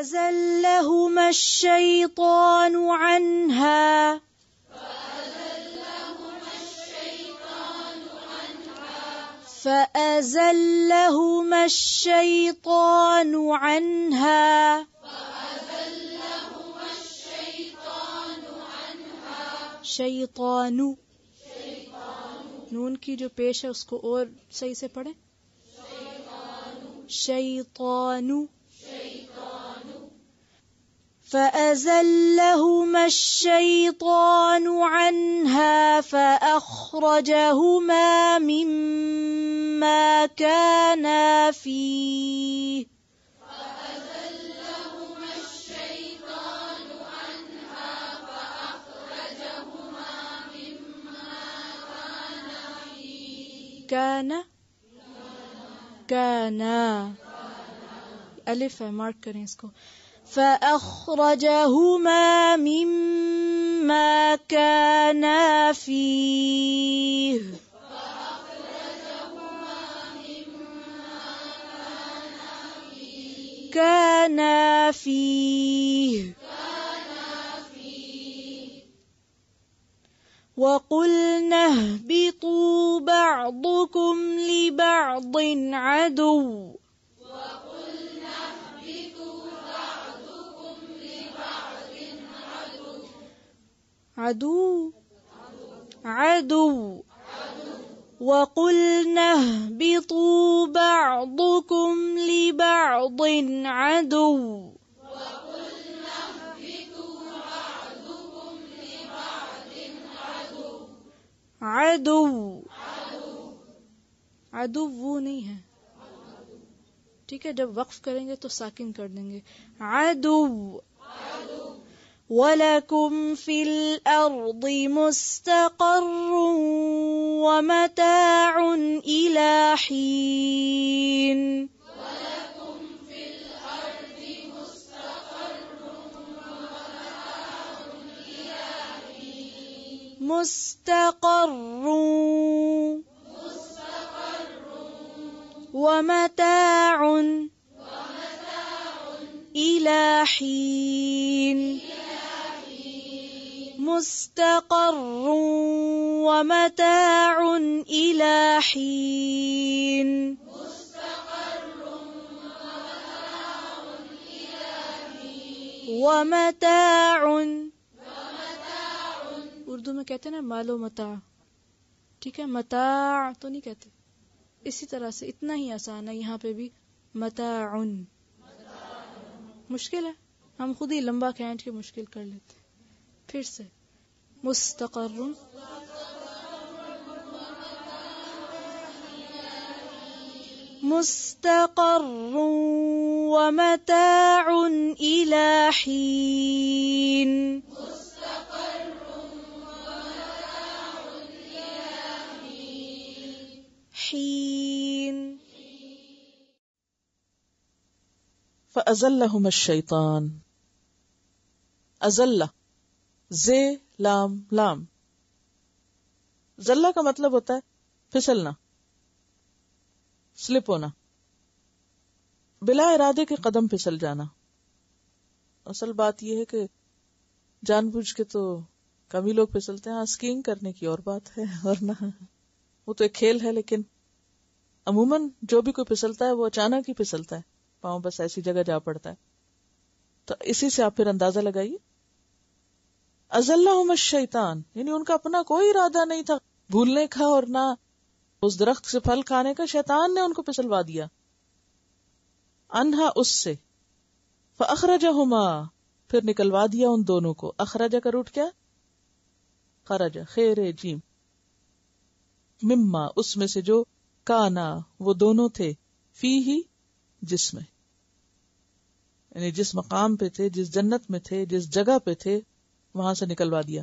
فأزلهما الشيطان عنها فأزلهما الشيطان عنها شیطان، نون کی جو پیش ہے اس کو اور صحیح سے پڑھیں، شیطان. فأزلهما الشيطان عنها فأخرجهما مما كانا فيه كانا الف ہے، مارک کریں اس کو. فأخرجهما مما كانا فيه كانا فيه وقلنا اهبطوا بعضكم لبعض عدو عدو وقلنا اهبطوا بعضكم لبعض عدو عدو وہ نہیں ہے، ٹھیک ہے، جب وقف کریں گے تو ساکن کر دیں گے. عدو. وَلَكُمْ فِي الْأَرْضِ مُسْتَقَرٌّ وَمَتَاعٌ إِلَى حِينٍ. مستقر ومتاع إلى حين. مستقر ومتاع إلى حين. ومتاع، اردو میں کہتے ہیں نا مال و متاع، ٹھیک ہے، متاع تو نہیں کہتے. اسی طرح سے اتنا ہی آسان ہے یہاں پہ بھی متاع. مشکل ہے، ہم خود ہی لمبا کھینچ کے مشکل کر لیتے. پھر سے مستقر مستقر ومتاع إلى حين. حين. فأزلهما الشیطان. ازلہ زے لام لام. زلہ کا مطلب ہوتا ہے پھسلنا، سلپ ہونا، بلا ارادے کے قدم پھسل جانا. اصل بات یہ ہے کہ جان بوجھ کے تو کم ہی لوگ پھسلتے ہیں. اسکیئنگ کرنے کی اور بات ہے، ورنہ وہ تو ایک کھیل ہے، لیکن عموماً جو بھی کوئی پھسلتا ہے وہ اچانک ہی پھسلتا ہے، پاؤں بس ایسی جگہ جا پڑتا ہے. تو اسی سے آپ پھر اندازہ لگائیے. ازلہم الشیطان، یعنی ان کا اپنا کوئی ارادہ نہیں تھا بھولنے کا اور نہ اس درخت سے پھل کھانے کا، شیطان نے ان کو پھسلوا دیا. انہا، اس سے. فاخرجہما، پھر نکلوا دیا ان دونوں کو. اخرج کا روٹ کیا؟ خرج، خیر جیم. مما، اس میں سے جو، کانا، وہ دونوں تھے، فی ہی، جس میں، یعنی جس مقام پہ تھے، جس جنت میں تھے، جس جگہ پہ تھے، وہاں سے نکلوا دیا.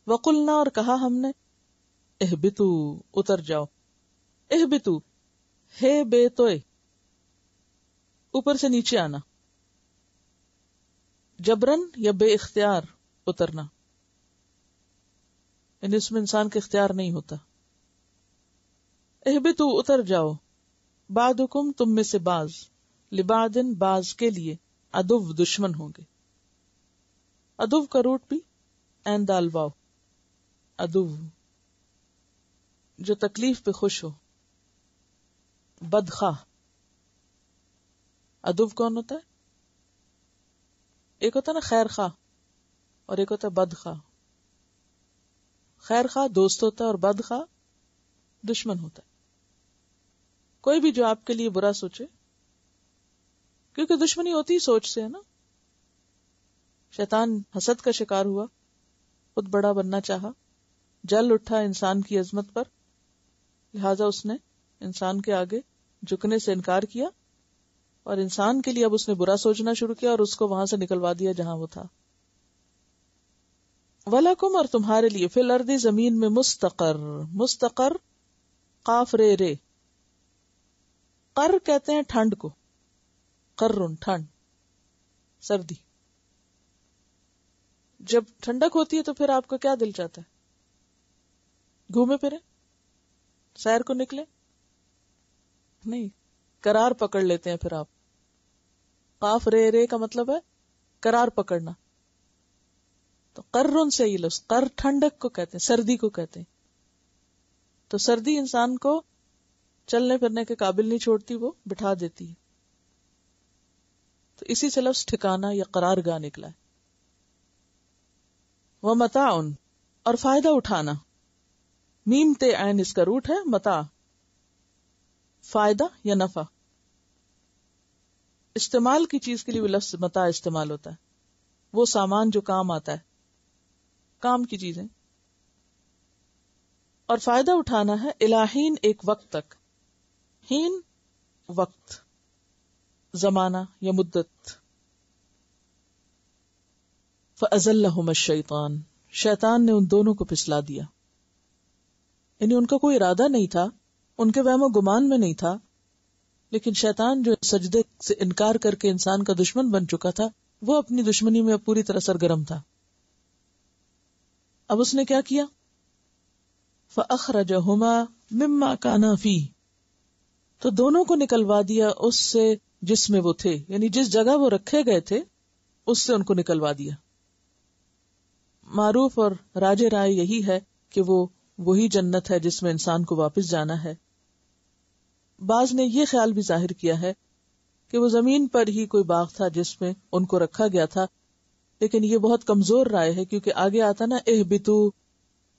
وقلنا، اور کہا ہم نے، اہبتو، اتر جاؤ. اہبتو، ہے بے توئے، اوپر سے نیچے آنا، جبرن یا بے اختیار اترنا، یعنی اس میں انسان کا اختیار نہیں ہوتا. اہبتو، اتر جاؤ، بعضکم، تم میں سے بعض، لبعض بعض کے لیے، عدو دشمن ہوں گے. عدو کا روٹ بھی عین دال واو، عدو جو تکلیف پہ خوش ہو. بدخواہ. عدو کون ہوتا ہے؟ ایک ہوتا ہے نا خیر خواہ، اور ایک ہوتا ہے بدخواہ. خیر خواہ دوست ہوتا ہے اور بدخواہ دشمن ہوتا ہے. کوئی بھی جو آپ کے لیے برا سوچے، کیونکہ دشمنی ہوتی ہی سوچ سے ہے نا. شیطان حسد کا شکار ہوا، خود بڑا بننا چاہا، جل اٹھا انسان کی عظمت پر، لہذا اس نے انسان کے آگے جھکنے سے انکار کیا، اور انسان کے لیے اب اس نے برا سوچنا شروع کیا اور اس کو وہاں سے نکلوا دیا جہاں وہ تھا. وَلَكُمْ اور تمہارے لیے فی الارض زمین میں مستقر. مستقر قاف رے رے. قر کہتے ہیں ٹھنڈ کو، قرن ٹھنڈ، سردی. جب ٹھنڈک ہوتی ہے تو پھر آپ کا کیا دل چاہتا ہے؟ گھومے پھرے، سیر کو نکلے؟ نہیں، قرار پکڑ لیتے ہیں. پھر آپ قاف رے رے کا مطلب ہے قرار پکڑنا. تو قرن سے یہ لفظ، قر ٹھنڈک کو کہتے ہیں، سردی کو کہتے ہیں. تو سردی انسان کو چلنے پھرنے کے قابل نہیں چھوڑتی، وہ بٹھا دیتی ہے. تو اسی سے لفظ ٹھکانہ یا قرار گاہ نکلا ہے. وَمَتَاعٌ اور فائدہ اٹھانا. میم تے عین اس کا روٹ ہے. متاع فائدہ یا نفع. استعمال کی چیز کے لیے وہ لفظ متاع استعمال ہوتا ہے. وہ سامان جو کام آتا ہے، کام کی چیزیں. اور فائدہ اٹھانا ہے الہین ایک وقت تک. ہین وقت، زمانہ یا مدت. فَأَزَلَّهُمَا الشَّيْطَانُ شیطان نے ان دونوں کو پھسلا دیا. یعنی ان کا کوئی ارادہ نہیں تھا، ان کے وہم و گمان میں نہیں تھا، لیکن شیطان جو سجدے سے انکار کر کے انسان کا دشمن بن چکا تھا، وہ اپنی دشمنی میں پوری طرح سرگرم تھا. اب اس نے کیا کیا؟ فَأَخْرَجَهُمَا مِمَّا كَانَا فِيهِ تو دونوں کو نکلوا دیا اس سے جس میں وہ تھے، یعنی جس جگہ وہ رکھے گئے تھے اس سے ان کو نکلوا دیا. معروف اور راج رائے یہی ہے کہ وہ وہی جنت ہے جس میں انسان کو واپس جانا ہے. بعض نے یہ خیال بھی ظاہر کیا ہے کہ وہ زمین پر ہی کوئی باغ تھا جس میں ان کو رکھا گیا تھا، لیکن یہ بہت کمزور رائے ہے، کیونکہ آگے آتا نا اہبتو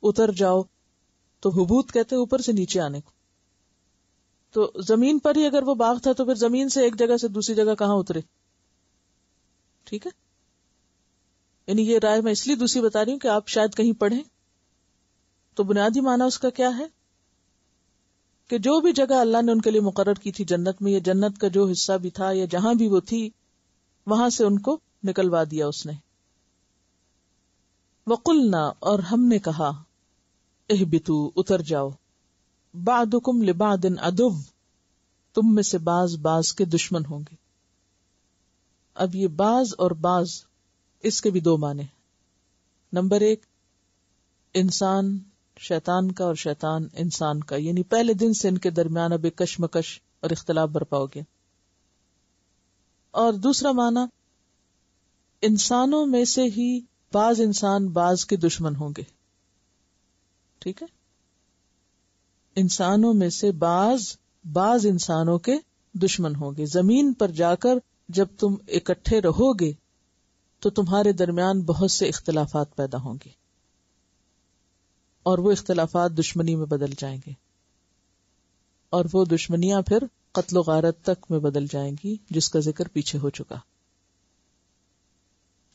اتر جاؤ، تو حبوت کہتے ہیں اوپر سے نیچے آنے کو. تو زمین پر ہی اگر وہ باغ تھا تو پھر زمین سے ایک جگہ سے دوسری جگہ کہاں اترے؟ ٹھیک ہے، یعنی یہ رائے میں اس لیے دوسری بتا رہی ہوں کہ آپ شاید کہیں پڑھیں. تو بنیادی معنی اس کا کیا ہے کہ جو بھی جگہ اللہ نے ان کے لیے مقرر کی تھی جنت میں، یا جنت کا جو حصہ بھی تھا یا جہاں بھی وہ تھی، وہاں سے ان کو نکلوا دیا اس نے. وَقُلْنَا اور ہم نے کہا، اہبتو اتر جاؤ، بعضکم لبعض عدو تم میں سے بعض بعض کے دشمن ہوں گے. اب یہ بعض اور بعض اس کے بھی دو معنی. نمبر ایک، انسان شیطان کا اور شیطان انسان کا، یعنی پہلے دن سے ان کے درمیان اب ایک کشمکش اور اختلاف برپا ہو گیا. اور دوسرا معنی، انسانوں میں سے ہی بعض انسان بعض کے دشمن ہوں گے. ٹھیک ہے، انسانوں میں سے بعض انسانوں کے دشمن ہوں گے. زمین پر جا کر جب تم اکٹھے رہو گے تو تمہارے درمیان بہت سے اختلافات پیدا ہوں گے، اور وہ اختلافات دشمنی میں بدل جائیں گے، اور وہ دشمنیاں پھر قتل و غارت تک میں بدل جائیں گی، جس کا ذکر پیچھے ہو چکا.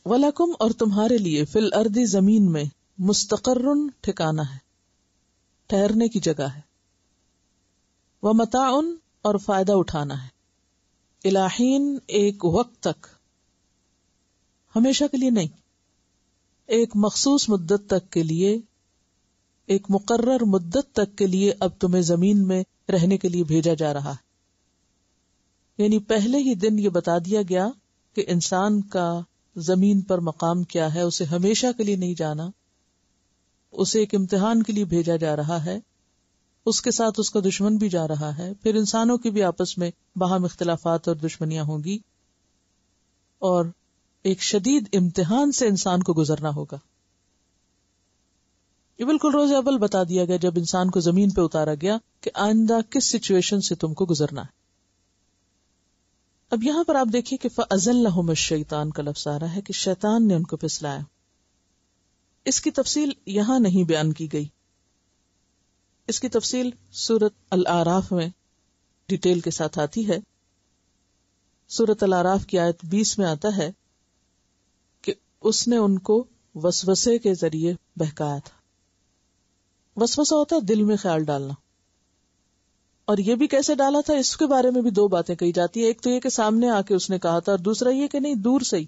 وَلَكُمْ اور تمہارے لیے فی الارض زمین میں مستقرن ٹھکانہ ہے، ٹھہرنے کی جگہ ہے. وَمَتَاعٌ اور فائدہ اٹھانا ہے، الہین ایک وقت تک، ہمیشہ کے لیے نہیں، ایک مخصوص مدت تک کے لیے، ایک مقرر مدت تک کے لیے اب تمہیں زمین میں رہنے کے لیے بھیجا جا رہا ہے. یعنی پہلے ہی دن یہ بتا دیا گیا کہ انسان کا زمین پر مقام کیا ہے، اسے ہمیشہ کے لیے نہیں جانا، اسے ایک امتحان کے لیے بھیجا جا رہا ہے. اس کے ساتھ اس کا دشمن بھی جا رہا ہے، پھر انسانوں کی بھی آپس میں باہم اختلافات اور دشمنیاں ہوں گی، اور ایک شدید امتحان سے انسان کو گزرنا ہوگا. یہ بالکل روز اول بتا دیا گیا جب انسان کو زمین پہ اتارا گیا کہ آئندہ کس سچویشن سے تم کو گزرنا ہے. اب یہاں پر آپ دیکھیے کہ فَأَزَلَّهُمُ الشَّيْطَانُ کا لفظ آ رہا ہے کہ شیطان نے ان کو پھسلایا. اس کی تفصیل یہاں نہیں بیان کی گئی، اس کی تفصیل سورۃ الاعراف میں ڈیٹیل کے ساتھ آتی ہے. سورۃ الاعراف کی آیت 20 میں آتا ہے کہ اس نے ان کو وسوسے کے ذریعے بہکایا تھا. وسوسہ ہوتا ہے دل میں خیال ڈالنا، اور یہ بھی کیسے ڈالا تھا اس کے بارے میں بھی دو باتیں کہی جاتی ہیں. ایک تو یہ کہ سامنے آ کے اس نے کہا تھا، اور دوسرا یہ کہ نہیں دور سے ہی،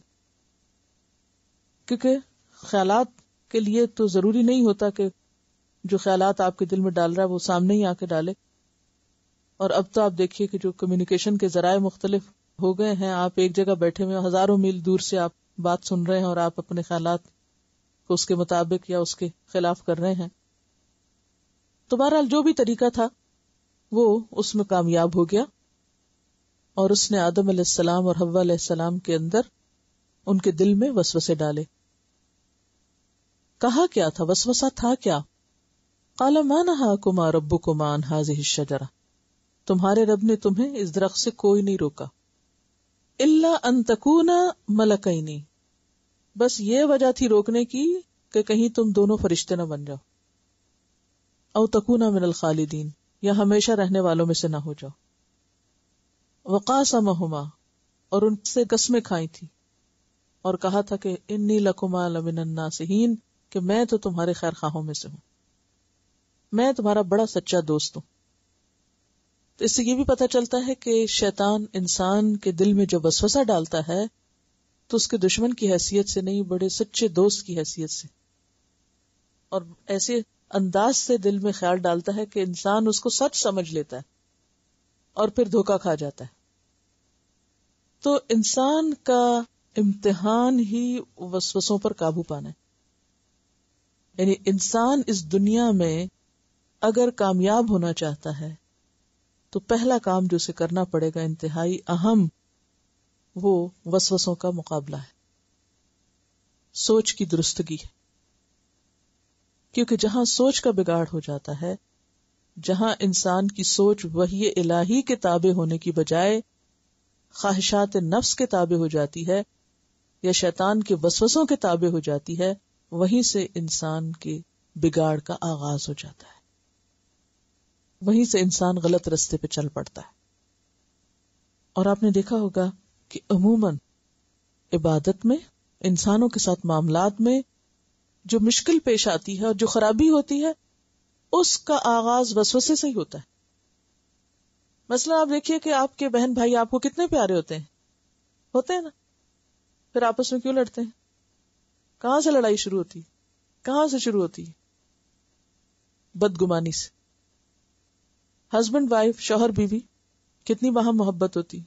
کیونکہ خیالات کے لیے تو ضروری نہیں ہوتا کہ جو خیالات آپ کے دل میں ڈال رہا ہے وہ سامنے ہی آ کے ڈالے. اور اب تو آپ دیکھیے کہ جو کمیونیکیشن کے ذرائع مختلف ہو گئے ہیں، آپ ایک جگہ بیٹھے ہوئے ہزاروں میل دور سے آپ بات سن رہے ہیں اور آپ اپنے خیالات کو اس کے مطابق یا اس کے خلاف کر رہے ہیں. تو بہرحال جو بھی طریقہ تھا وہ اس میں کامیاب ہو گیا، اور اس نے آدم علیہ السلام اور حوا علیہ السلام کے اندر ان کے دل میں وسوسے ڈالے. کہا کیا تھا؟ وسوسہ تھا کیا؟ قال ما نہاکما ربکما عن ہذہ الشجرہ، تمہارے رب نے تمہیں اس درخت سے کوئی نہیں روکا، الا ان تکونا ملکین، بس یہ وجہ تھی روکنے کی کہ کہیں تم دونوں فرشتے نہ بن جاؤ، او تکونا من الخالدین، یا ہمیشہ رہنے والوں میں سے نہ ہو جاؤ. وقاسمہما، اور ان سے قسمیں کھائی تھی اور کہا تھا کہ انی لکما لمن الناصحین، کہ میں تو تمہارے خیر خواہوں میں سے ہوں، میں تمہارا بڑا سچا دوست ہوں. تو اس سے یہ بھی پتہ چلتا ہے کہ شیطان انسان کے دل میں جو وسوسہ ڈالتا ہے تو اس کے دشمن کی حیثیت سے نہیں، بڑے سچے دوست کی حیثیت سے، اور ایسے انداز سے دل میں خیال ڈالتا ہے کہ انسان اس کو سچ سمجھ لیتا ہے اور پھر دھوکا کھا جاتا ہے. تو انسان کا امتحان ہی وسوسوں پر قابو پانا ہے. یعنی انسان اس دنیا میں اگر کامیاب ہونا چاہتا ہے تو پہلا کام جو اسے کرنا پڑے گا انتہائی اہم، وہ وسوسوں کا مقابلہ ہے، سوچ کی درستگی ہے. کیونکہ جہاں سوچ کا بگاڑ ہو جاتا ہے، جہاں انسان کی سوچ وحی الہی کے تابع ہونے کی بجائے خواہشات نفس کے تابع ہو جاتی ہے یا شیطان کے وسوسوں کے تابع ہو جاتی ہے، وہیں سے انسان کے بگاڑ کا آغاز ہو جاتا ہے، وہیں سے انسان غلط رستے پہ چل پڑتا ہے. اور آپ نے دیکھا ہوگا کہ عموماً عبادت میں، انسانوں کے ساتھ معاملات میں جو مشکل پیش آتی ہے اور جو خرابی ہوتی ہے، اس کا آغاز وسوسے سے ہی ہوتا ہے. مثلا آپ دیکھیے کہ آپ کے بہن بھائی آپ کو کتنے پیارے ہوتے ہیں نا، پھر آپس میں کیوں لڑتے ہیں؟ کہاں سے لڑائی شروع ہوتی؟ کہاں سے شروع ہوتی؟ بدگمانی سے. ہسبینڈ وائف، شوہر بیوی، کتنی باہم محبت ہوتی،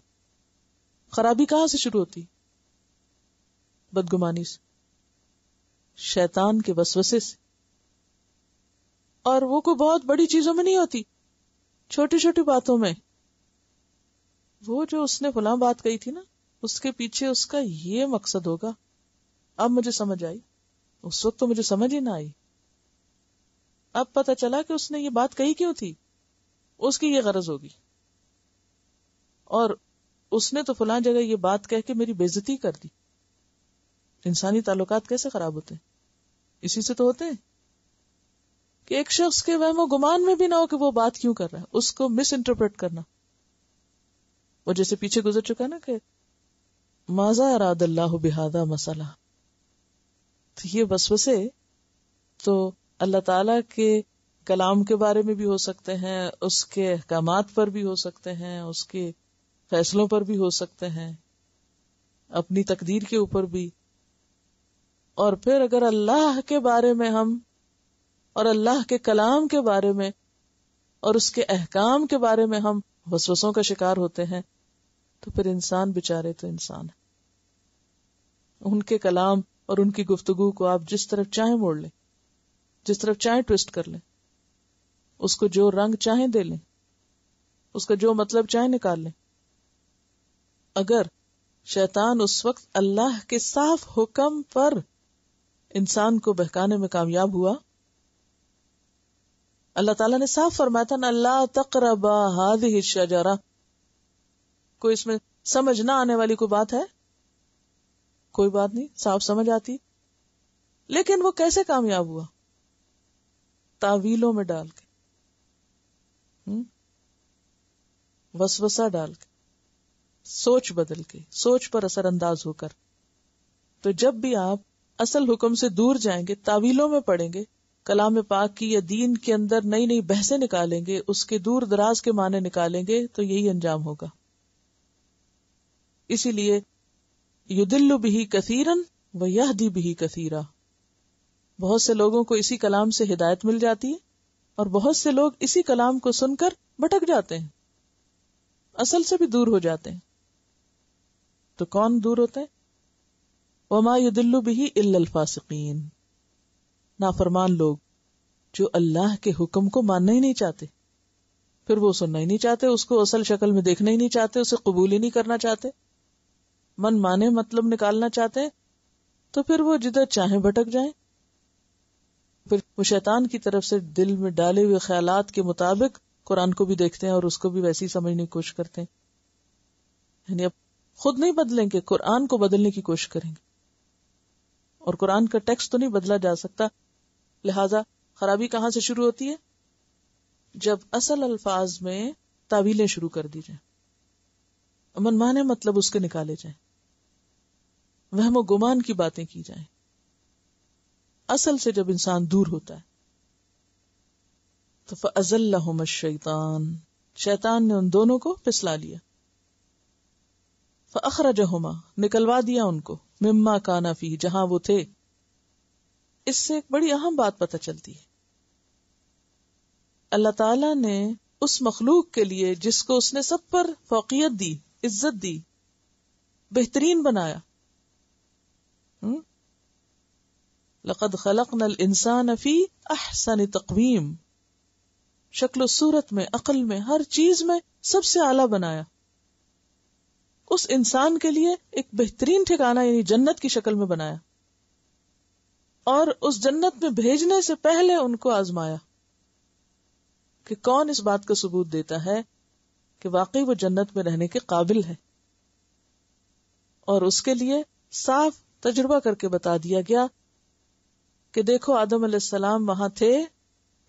خرابی کہاں سے شروع ہوتی؟ بدگمانی سے، شیطان کے وسوسے سے. اور وہ کوئی بہت بڑی چیزوں میں نہیں ہوتی، چھوٹی چھوٹی باتوں میں. وہ جو اس نے فلاں بات کہی تھی نا، اس کے پیچھے اس کا یہ مقصد ہوگا، اب مجھے سمجھ آئی، اس وقت تو مجھے سمجھ ہی نہ آئی، اب پتہ چلا کہ اس نے یہ بات کہی کیوں تھی، اس کی یہ غرض ہوگی، اور اس نے تو فلاں جگہ یہ بات کہہ کے میری بےعزتی کر دی. انسانی تعلقات کیسے خراب ہوتے ہیں؟ اسی سے تو ہوتے ہیں کہ ایک شخص کے وہم و گمان میں بھی نہ ہو کہ وہ بات کیوں کر رہا ہے، اس کو مس انٹرپریٹ کرنا. وہ جیسے پیچھے گزر چکا نا کہ ماذا اراد اللہ بہذا مسئلہ، تو یہ وسوسے تو اللہ تعالی کے کلام کے بارے میں بھی ہو سکتے ہیں، اس کے احکامات پر بھی ہو سکتے ہیں، اس کے فیصلوں پر بھی ہو سکتے ہیں، اپنی تقدیر کے اوپر بھی. اور پھر اگر اللہ کے بارے میں ہم اور اللہ کے کلام کے بارے میں اور اس کے احکام کے بارے میں ہم وسوسوں کا شکار ہوتے ہیں تو پھر انسان بےچارے تو انسان ہے. ان کے کلام اور ان کی گفتگو کو آپ جس طرف چاہیں موڑ لیں، جس طرف چاہیں ٹوسٹ کر لیں، اس کو جو رنگ چاہیں دے لیں، اس کا جو مطلب چاہیں نکال لیں. اگر شیطان اس وقت اللہ کے صاف حکم پر انسان کو بہکانے میں کامیاب ہوا، اللہ تعالیٰ نے صاف فرمایا تھا نا اللہ تقربا هذه الشجرہ، کوئی اس میں سمجھ نہ آنے والی کوئی بات ہے؟ کوئی بات نہیں، صاف سمجھ آتی. لیکن وہ کیسے کامیاب ہوا؟ تاویلوں میں ڈال کے، وسوسہ ڈال کے، سوچ بدل کے، سوچ پر اثر انداز ہو کر. تو جب بھی آپ اصل حکم سے دور جائیں گے، تاویلوں میں پڑیں گے، کلام پاک کی یا دین کے اندر نئی نئی بحثیں نکالیں گے، اس کے دور دراز کے معنی نکالیں گے، تو یہی انجام ہوگا. اسی لیے یدل بہ کثیرا ویہدی بہ کثیرا، بہت سے لوگوں کو اسی کلام سے ہدایت مل جاتی ہے اور بہت سے لوگ اسی کلام کو سن کر بھٹک جاتے ہیں، اصل سے بھی دور ہو جاتے ہیں. تو کون دور ہوتے ہیں؟ وما یدل بہ الا الفاسقین، نافرمان لوگ جو اللہ کے حکم کو ماننا ہی نہیں چاہتے، پھر وہ سننا ہی نہیں چاہتے، اس کو اصل شکل میں دیکھنا ہی نہیں چاہتے، اسے قبول ہی نہیں کرنا چاہتے، من مانے مطلب نکالنا چاہتے، تو پھر وہ جدھر چاہیں بھٹک جائیں. پھر وہ شیطان کی طرف سے دل میں ڈالے ہوئے خیالات کے مطابق قرآن کو بھی دیکھتے ہیں اور اس کو بھی ویسے ہی سمجھنے کی کوشش کرتے ہیں. یعنی اب خود نہیں بدلیں گے، قرآن کو بدلنے کی کوشش کریں گے، اور قرآن کا ٹیکسٹ تو نہیں بدلا جا سکتا. لہذا خرابی کہاں سے شروع ہوتی ہے؟ جب اصل الفاظ میں تعویلیں شروع کر دی جائیں، من مانے مطلب اس کے نکالے جائیں، وہم و گمان کی باتیں کی جائیں. اصل سے جب انسان دور ہوتا ہے تو فَأَزَلَّهُمَ الشَّيْطَانُ، شیطان نے ان دونوں کو پھسلا لیا. فَأَخْرَجَهُمَا، نکلوا دیا ان کو، مما کانا فیہ، جہاں وہ تھے. اس سے ایک بڑی اہم بات پتہ چلتی ہے، اللہ تعالی نے اس مخلوق کے لیے جس کو اس نے سب پر فوقیت دی، عزت دی، بہترین بنایا. لقد خلقنا الانسان فی احسن تقویم، شکل و صورت میں، عقل میں، ہر چیز میں سب سے اعلیٰ بنایا. اس انسان کے لیے ایک بہترین ٹھکانہ یعنی جنت کی شکل میں بنایا، اور اس جنت میں بھیجنے سے پہلے ان کو آزمایا کہ کون اس بات کا ثبوت دیتا ہے کہ واقعی وہ جنت میں رہنے کے قابل ہے. اور اس کے لیے صاف تجربہ کر کے بتا دیا گیا کہ دیکھو آدم علیہ السلام وہاں تھے،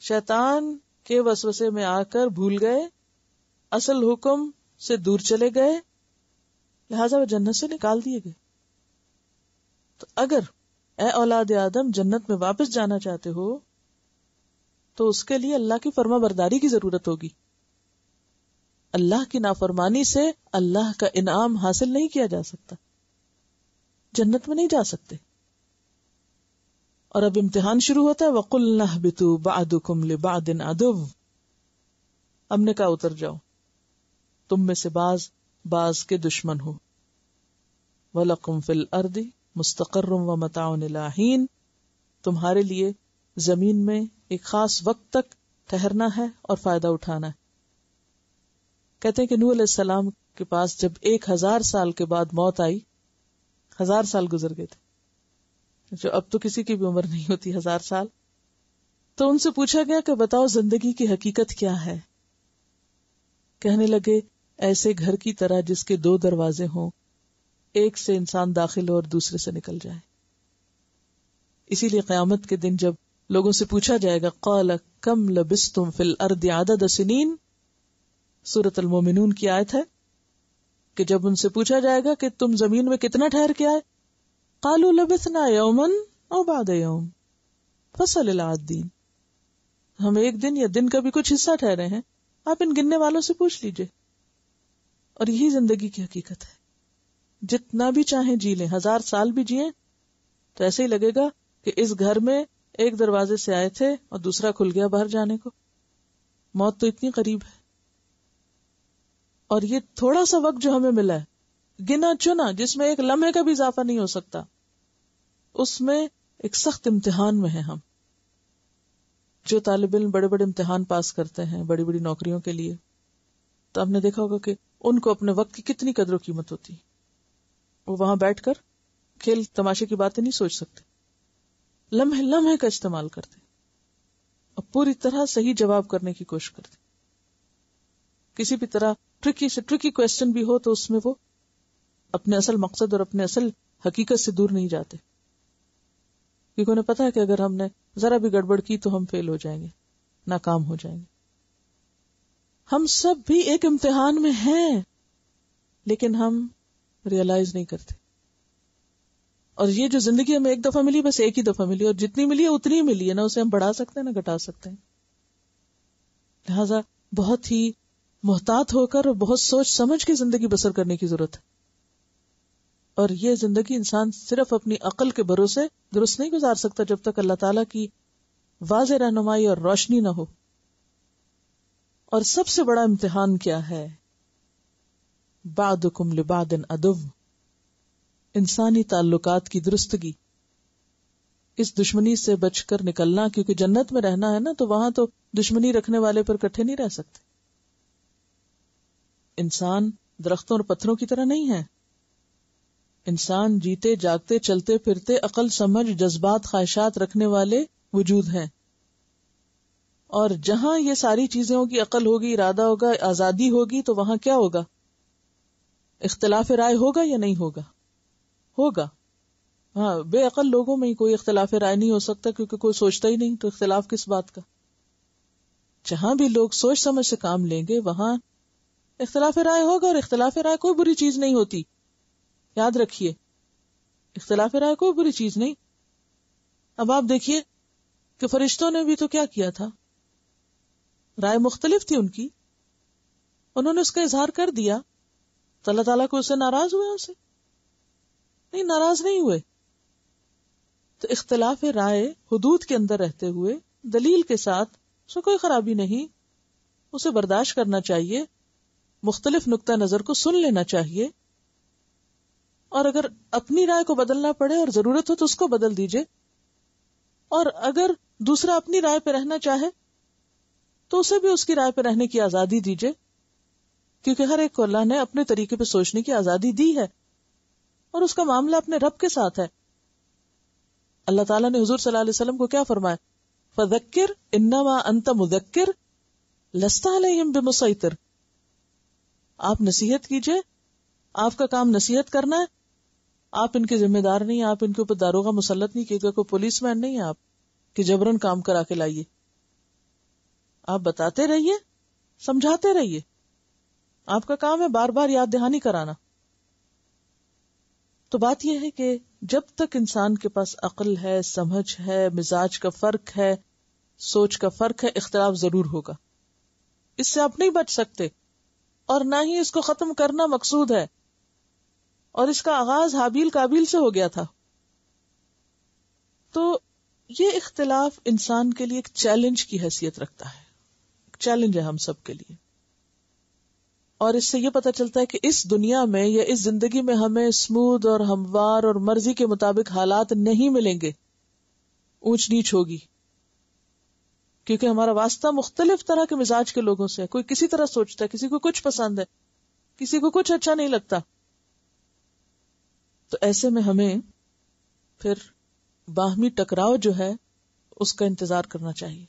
شیطان کے وسوسے میں آ کر بھول گئے، اصل حکم سے دور چلے گئے، لہذا وہ جنت سے نکال دیے گئے. تو اگر اے اولاد آدم جنت میں واپس جانا چاہتے ہو تو اس کے لیے اللہ کی فرما برداری کی ضرورت ہوگی. اللہ کی نافرمانی سے اللہ کا انعام حاصل نہیں کیا جا سکتا، جنت میں نہیں جا سکتے. اور اب امتحان شروع ہوتا ہے، وَقُلْنَا اهْبِطُوا بَعْضُكُمْ لِبَعْضٍ عَدُوٌّ، ہم نے کہا اتر جاؤ، تم میں سے بعض کے دشمن ہو. وَلَكُمْ فِي الْأَرْضِ مُسْتَقَرٌّ وَمَتَاعٌ إِلَىٰ حِينٍ، تمہارے لیے زمین میں ایک خاص وقت تک ٹھہرنا ہے اور فائدہ اٹھانا ہے. کہتے ہیں کہ نوح علیہ السلام کے پاس جب 1000 سال کے بعد موت آئی، 1000 سال گزر گئے تھے، جو اب تو کسی کی بھی عمر نہیں ہوتی 1000 سال. تو ان سے پوچھا گیا کہ بتاؤ زندگی کی حقیقت کیا ہے؟ کہنے لگے ایسے گھر کی طرح جس کے 2 دروازے ہوں، ایک سے انسان داخل ہو اور دوسرے سے نکل جائے. اسی لیے قیامت کے دن جب لوگوں سے پوچھا جائے گا قال کم لبستم فی الارض عدد سنین، سورۃ المومنون کی آیت ہے کہ جب ان سے پوچھا جائے گا کہ تم زمین میں کتنا ٹھہر کے آئے، قالوا لبثنا یوما او بعد یوم فصل العادین، ہم ایک دن یا دن کا بھی کچھ حصہ ٹھہرے ہیں، آپ ان گننے والوں سے پوچھ لیجئے. اور یہی زندگی کی حقیقت ہے، جتنا بھی چاہیں جی لیں، 1000 سال بھی جیئیں تو ایسے ہی لگے گا کہ اس گھر میں ایک دروازے سے آئے تھے اور دوسرا کھل گیا باہر جانے کو. موت تو اتنی قریب ہے. اور یہ تھوڑا سا وقت جو ہمیں ملا ہے، گنا چنا، جس میں ایک لمحے کا بھی اضافہ نہیں ہو سکتا، اس میں ایک سخت امتحان میں ہیں ہم. جو طالب علم بڑے بڑے امتحان پاس کرتے ہیں بڑی بڑی نوکریوں کے لیے، تو آپ نے دیکھا ہوگا کہ ان کو اپنے وقت کی کتنی قدر و قیمت ہوتی، وہ وہاں بیٹھ کر کھیل تماشے کی باتیں نہیں سوچ سکتے، لمحے لمحے کا استعمال کرتے اور پوری طرح صحیح جواب کرنے کی کوشش کرتے. کسی بھی طرح ٹرکی سے ٹرکی کویسچن بھی ہو تو اس میں وہ اپنے اصل مقصد اور اپنے اصل حقیقت سے دور نہیں جاتے، کیونکہ انہیں پتا ہے کہ اگر ہم نے ذرا بھی گڑبڑ کی تو ہم فیل ہو جائیں گے، ناکام ہو جائیں گے. ہم سب بھی ایک امتحان میں ہیں لیکن ہم ریئلائز نہیں کرتے. اور یہ جو زندگی ہمیں ایک دفعہ ملی، بس ایک ہی دفعہ ملی، اور جتنی ملی ہے اتنی ہی ملی ہے، نہ اسے ہم بڑھا سکتے ہیں نہ گھٹا سکتے ہیں. لہذا بہت ہی محتاط ہو کر اور بہت سوچ سمجھ کے زندگی بسر کرنے کی ضرورت ہے. اور یہ زندگی انسان صرف اپنی عقل کے بھروسے درست نہیں گزار سکتا جب تک اللہ تعالیٰ کی واضح رہنمائی اور روشنی نہ ہو. اور سب سے بڑا امتحان کیا ہے؟ بعضکم لبعض عدو، انسانی تعلقات کی درستگی، اس دشمنی سے بچ کر نکلنا. کیونکہ جنت میں رہنا ہے نا، تو وہاں تو دشمنی رکھنے والے پر اکٹھے نہیں رہ سکتے. انسان درختوں اور پتھروں کی طرح نہیں ہے. انسان جیتے جاگتے چلتے پھرتے عقل سمجھ جذبات خواہشات رکھنے والے وجود ہیں. اور جہاں یہ ساری چیزیں ہوگی، عقل ہوگی، ارادہ ہوگا، آزادی ہوگی، تو وہاں کیا ہوگا؟ اختلاف رائے ہوگا یا نہیں ہوگا؟ ہوگا. ہاں، بے عقل لوگوں میں ہی کوئی اختلاف رائے نہیں ہو سکتا، کیونکہ کوئی سوچتا ہی نہیں، تو اختلاف کس بات کا؟ جہاں بھی لوگ سوچ سمجھ سے کام لیں گے وہاں اختلاف رائے ہوگا. اور اختلاف رائے کوئی بری چیز نہیں ہوتی، یاد رکھیے، اختلاف رائے کوئی بری چیز نہیں. اب آپ دیکھیے کہ فرشتوں نے بھی تو کیا کیا تھا، رائے مختلف تھی ان کی، انہوں نے اس کا اظہار کر دیا، تو اللہ تعالیٰ کو اسے ناراض ہوئے؟ اسے نہیں، ناراض نہیں ہوئے. تو اختلاف رائے حدود کے اندر رہتے ہوئے دلیل کے ساتھ، اس میں کوئی خرابی نہیں، اسے برداشت کرنا چاہیے، مختلف نقطہ نظر کو سن لینا چاہیے، اور اگر اپنی رائے کو بدلنا پڑے اور ضرورت ہو تو اس کو بدل دیجئے، اور اگر دوسرا اپنی رائے پہ رہنا چاہے تو اسے بھی اس کی رائے پہ رہنے کی آزادی دیجئے، کیونکہ ہر ایک کو اللہ نے اپنے طریقے پہ سوچنے کی آزادی دی ہے، اور اس کا معاملہ اپنے رب کے ساتھ ہے. اللہ تعالیٰ نے حضور صلی اللہ علیہ وسلم کو کیا فرمایا؟ فذکر انما انت مذکر لست علیہم بمسیطر. آپ نصیحت کیجئے، آپ کا کام نصیحت کرنا ہے، آپ ان کے ذمہ دار نہیں، آپ ان کے اوپر داروغہ مسلط نہیں کیے گا، کوئی پولیس مین نہیں ہے آپ کہ جبرن کام کرا کے لائیے. آپ بتاتے رہیے، سمجھاتے رہیے، آپ کا کام ہے بار بار یاد دہانی کرانا. تو بات یہ ہے کہ جب تک انسان کے پاس عقل ہے، سمجھ ہے، مزاج کا فرق ہے، سوچ کا فرق ہے، اختلاف ضرور ہوگا. اس سے آپ نہیں بچ سکتے، اور نہ ہی اس کو ختم کرنا مقصود ہے. اور اس کا آغاز حابیل قابیل سے ہو گیا تھا. تو یہ اختلاف انسان کے لیے ایک چیلنج کی حیثیت رکھتا ہے، ایک چیلنج ہے ہم سب کے لیے. اور اس سے یہ پتہ چلتا ہے کہ اس دنیا میں یا اس زندگی میں ہمیں سمودھ اور ہموار اور مرضی کے مطابق حالات نہیں ملیں گے، اونچ نیچ ہوگی، کیونکہ ہمارا واسطہ مختلف طرح کے مزاج کے لوگوں سے ہے. کوئی کسی طرح سوچتا ہے، کسی کو کچھ پسند ہے، کسی کو کچھ اچھا نہیں لگتا. تو ایسے میں ہمیں پھر باہمی ٹکراؤ جو ہے اس کا انتظار کرنا چاہیے.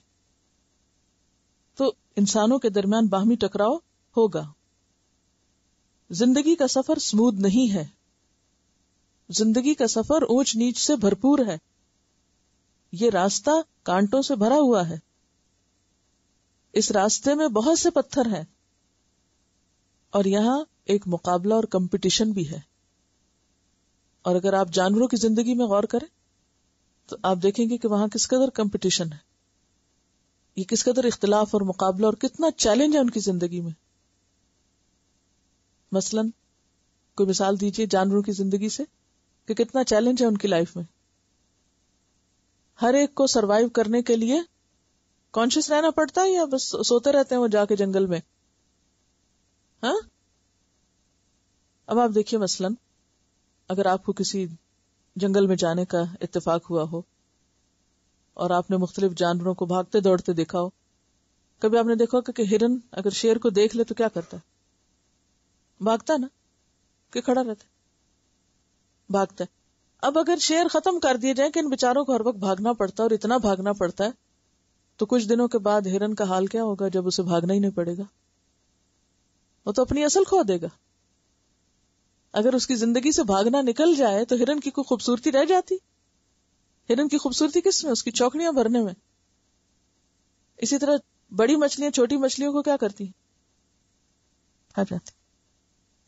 تو انسانوں کے درمیان باہمی ٹکراؤ ہوگا. زندگی کا سفر سمودھ نہیں ہے، زندگی کا سفر اونچ نیچ سے بھرپور ہے. یہ راستہ کانٹوں سے بھرا ہوا ہے، اس راستے میں بہت سے پتھر ہیں، اور یہاں ایک مقابلہ اور کمپٹیشن بھی ہے. اور اگر آپ جانوروں کی زندگی میں غور کریں تو آپ دیکھیں گے کہ وہاں کس قدر کمپٹیشن ہے، یہ کس قدر اختلاف اور مقابلہ اور کتنا چیلنج ہے ان کی زندگی میں. مثلا کوئی مثال دیجئے جانوروں کی زندگی سے کہ کتنا چیلنج ہے ان کی لائف میں. ہر ایک کو سروائیو کرنے کے لیے کانشیس رہنا پڑتا ہے یا بس سوتے رہتے ہیں وہ جا کے جنگل میں؟ ہاں، اب آپ دیکھیے مثلا اگر آپ کو کسی جنگل میں جانے کا اتفاق ہوا ہو اور آپ نے مختلف جانوروں کو بھاگتے دوڑتے دیکھا ہو. کبھی آپ نے دیکھا کہ ہرن اگر شیر کو دیکھ لے تو کیا کرتا ہے؟ بھاگتا نا کہ کھڑا رہتا ہے؟ بھاگتا ہے. اب اگر شیر ختم کر دیے جائیں کہ ان بیچاروں کو ہر وقت بھاگنا پڑتا ہے اور اتنا بھاگنا پڑتا ہے تو کچھ دنوں کے بعد ہرن کا حال کیا ہوگا جب اسے بھاگنا ہی نہیں پڑے گا؟ وہ تو اپنی اصل کھو دے گا. اگر اس کی زندگی سے بھاگنا نکل جائے تو ہرن کی کوئی خوبصورتی رہ جاتی؟ ہرن کی خوبصورتی کس میں؟ اس کی چوکڑیاں بھرنے میں. اسی طرح بڑی مچھلیاں چھوٹی مچھلیوں کو کیا کرتی ہیں؟ کھا جاتی.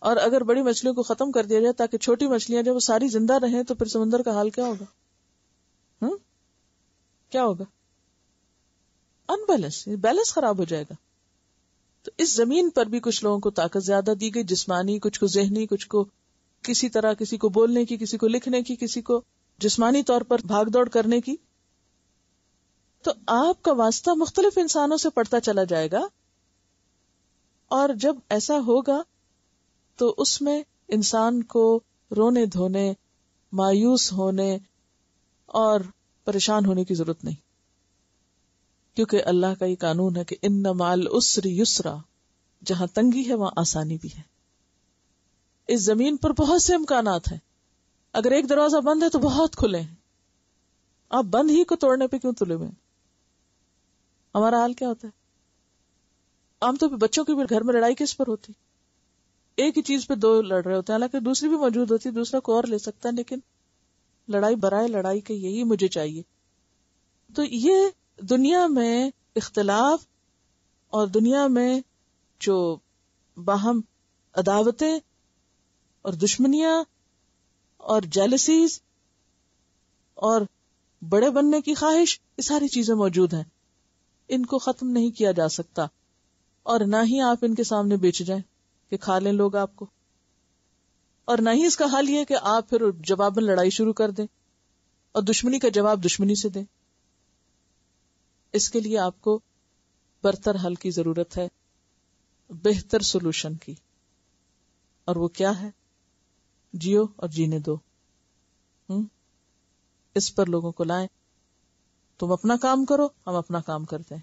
اور اگر بڑی مچھلیوں کو ختم کر دیا جائے تاکہ چھوٹی مچھلیاں جب وہ ساری زندہ رہیں تو پھر سمندر کا حال کیا ہوگا؟ کیا ہوگا؟ انبیلنس، بیلنس خراب ہو جائے گا. تو اس زمین پر بھی کچھ لوگوں کو طاقت زیادہ دی گئی، جسمانی، کچھ کو ذہنی، کچھ کو کسی طرح، کسی کو بولنے کی، کسی کو لکھنے کی، کسی کو جسمانی طور پر بھاگ دوڑ کرنے کی. تو آپ کا واسطہ مختلف انسانوں سے پڑتا چلا جائے گا، اور جب ایسا ہوگا تو اس میں انسان کو رونے دھونے، مایوس ہونے اور پریشان ہونے کی ضرورت نہیں، کیونکہ اللہ کا یہ قانون ہے کہ ان مع العسر یسرا، جہاں تنگی ہے وہاں آسانی بھی ہے. اس زمین پر بہت سے امکانات ہیں، اگر ایک دروازہ بند ہے تو بہت کھلے ہیں. آپ بند ہی کو توڑنے پہ کیوں تلے ہوئے ہیں؟ ہمارا حال کیا ہوتا ہے؟ عام طور پہ بچوں کی بھی گھر میں لڑائی کس پر ہوتی؟ ایک ہی چیز پہ دو لڑ رہے ہوتے ہیں، حالانکہ دوسری بھی موجود ہوتی، دوسرا کو اور لے سکتا ہے، لیکن لڑائی برائے لڑائی کے یہی مجھے چاہیے. تو یہ دنیا میں اختلاف اور دنیا میں جو باہم عداوتیں اور دشمنیاں اور جیلسیز اور بڑے بننے کی خواہش، یہ ساری چیزیں موجود ہیں. ان کو ختم نہیں کیا جا سکتا، اور نہ ہی آپ ان کے سامنے بیچ جائیں کہ کھا لیں لوگ آپ کو، اور نہ ہی اس کا حل یہ کہ آپ پھر جواباً لڑائی شروع کر دیں اور دشمنی کا جواب دشمنی سے دیں. اس کے لیے آپ کو برتر حل کی ضرورت ہے، بہتر سولوشن کی، اور وہ کیا ہے؟ جیو اور جینے دو. اس پر لوگوں کو لائیں. تم اپنا کام کرو، ہم اپنا کام کرتے ہیں،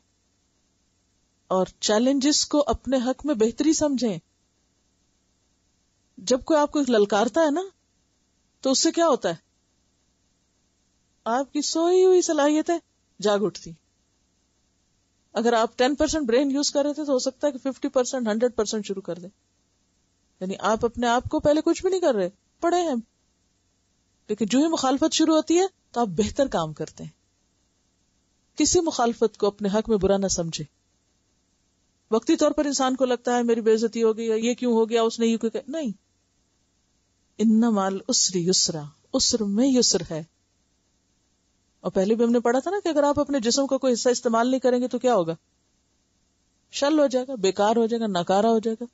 اور چیلنجز کو اپنے حق میں بہتری سمجھیں. جب کوئی آپ کو للکارتا ہے نا تو اس سے کیا ہوتا ہے؟ آپ کی سوئی ہوئی صلاحیتیں جاگ اٹھتی. اگر آپ 10% برین یوز کر رہے تھے تو ہو سکتا ہے کہ 50%، 100% شروع کر دیں. یعنی آپ اپنے آپ کو پہلے کچھ بھی نہیں کر رہے، پڑے ہیں، لیکن جو ہی مخالفت شروع ہوتی ہے تو آپ بہتر کام کرتے ہیں. کسی مخالفت کو اپنے حق میں برا نہ سمجھے. وقتی طور پر انسان کو لگتا ہے میری بے عزتی ہو گئی، یہ کیوں ہو گیا، اس نے یہ کیوں کہا، نہیں. ان مع العسر یسرا، عسر میں یسر ہے. اور پہلے بھی ہم نے پڑھا تھا نا کہ اگر آپ اپنے جسم کا کوئی حصہ استعمال نہیں کریں گے تو کیا ہوگا؟ شل ہو جائے گا، بیکار ہو جائے گا، ناکارہ ہو جائے گا.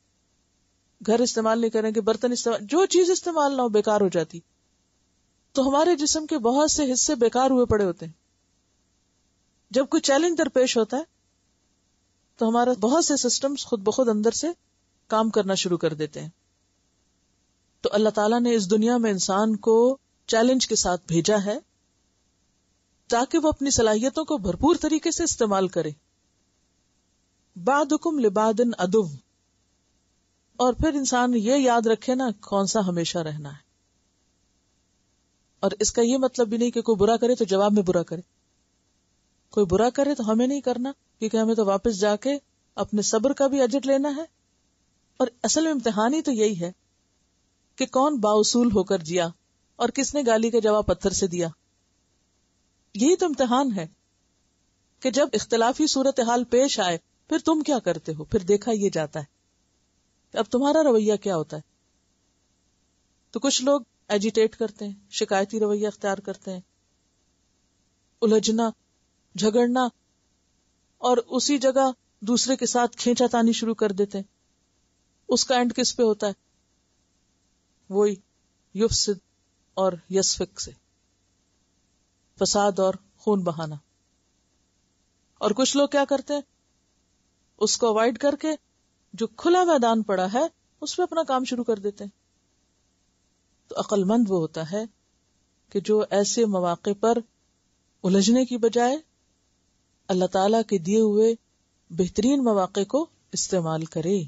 گھر استعمال نہیں کریں گے، برتن استعمال، جو چیز استعمال نہ ہو بیکار ہو جاتی. تو ہمارے جسم کے بہت سے حصے بیکار ہوئے پڑے ہوتے ہیں. جب کوئی چیلنج درپیش ہوتا ہے تو ہمارا بہت سے سسٹمز خود بخود اندر سے کام کرنا شروع کر دیتے ہیں. تو اللہ تعالیٰ نے اس دنیا میں انسان کو چیلنج کے ساتھ بھیجا ہے تاکہ وہ اپنی صلاحیتوں کو بھرپور طریقے سے استعمال کرے. بعضکم لبعض عدو، اور پھر انسان یہ یاد رکھے نا کون سا ہمیشہ رہنا ہے. اور اس کا یہ مطلب بھی نہیں کہ کوئی برا کرے تو جواب میں برا کرے. کوئی برا کرے تو ہمیں نہیں کرنا، کیونکہ ہمیں تو واپس جا کے اپنے صبر کا بھی اجر لینا ہے. اور اصل میں امتحان ہی تو یہی ہے کہ کون بااصول ہو کر جیا اور کس نے گالی کا جواب پتھر سے دیا. یہی تو امتحان ہے کہ جب اختلافی صورتحال پیش آئے پھر تم کیا کرتے ہو. پھر دیکھا یہ جاتا ہے کہ اب تمہارا رویہ کیا ہوتا ہے. تو کچھ لوگ ایجیٹیٹ کرتے ہیں، شکایتی رویہ اختیار کرتے ہیں، الجھنا، جھگڑنا، اور اسی جگہ دوسرے کے ساتھ کھینچا تانی شروع کر دیتے ہیں. اس کا اینڈ کس پہ ہوتا ہے؟ وہی یفسد اور یسفک سے، فساد اور خون بہانا. اور کچھ لوگ کیا کرتے ہیں؟ اس کو اوائڈ کر کے جو کھلا میدان پڑا ہے اس پہ اپنا کام شروع کر دیتے ہیں. تو عقل مند وہ ہوتا ہے کہ جو ایسے مواقع پر الجھنے کی بجائے اللہ تعالیٰ کے دیے ہوئے بہترین مواقع کو استعمال کرے.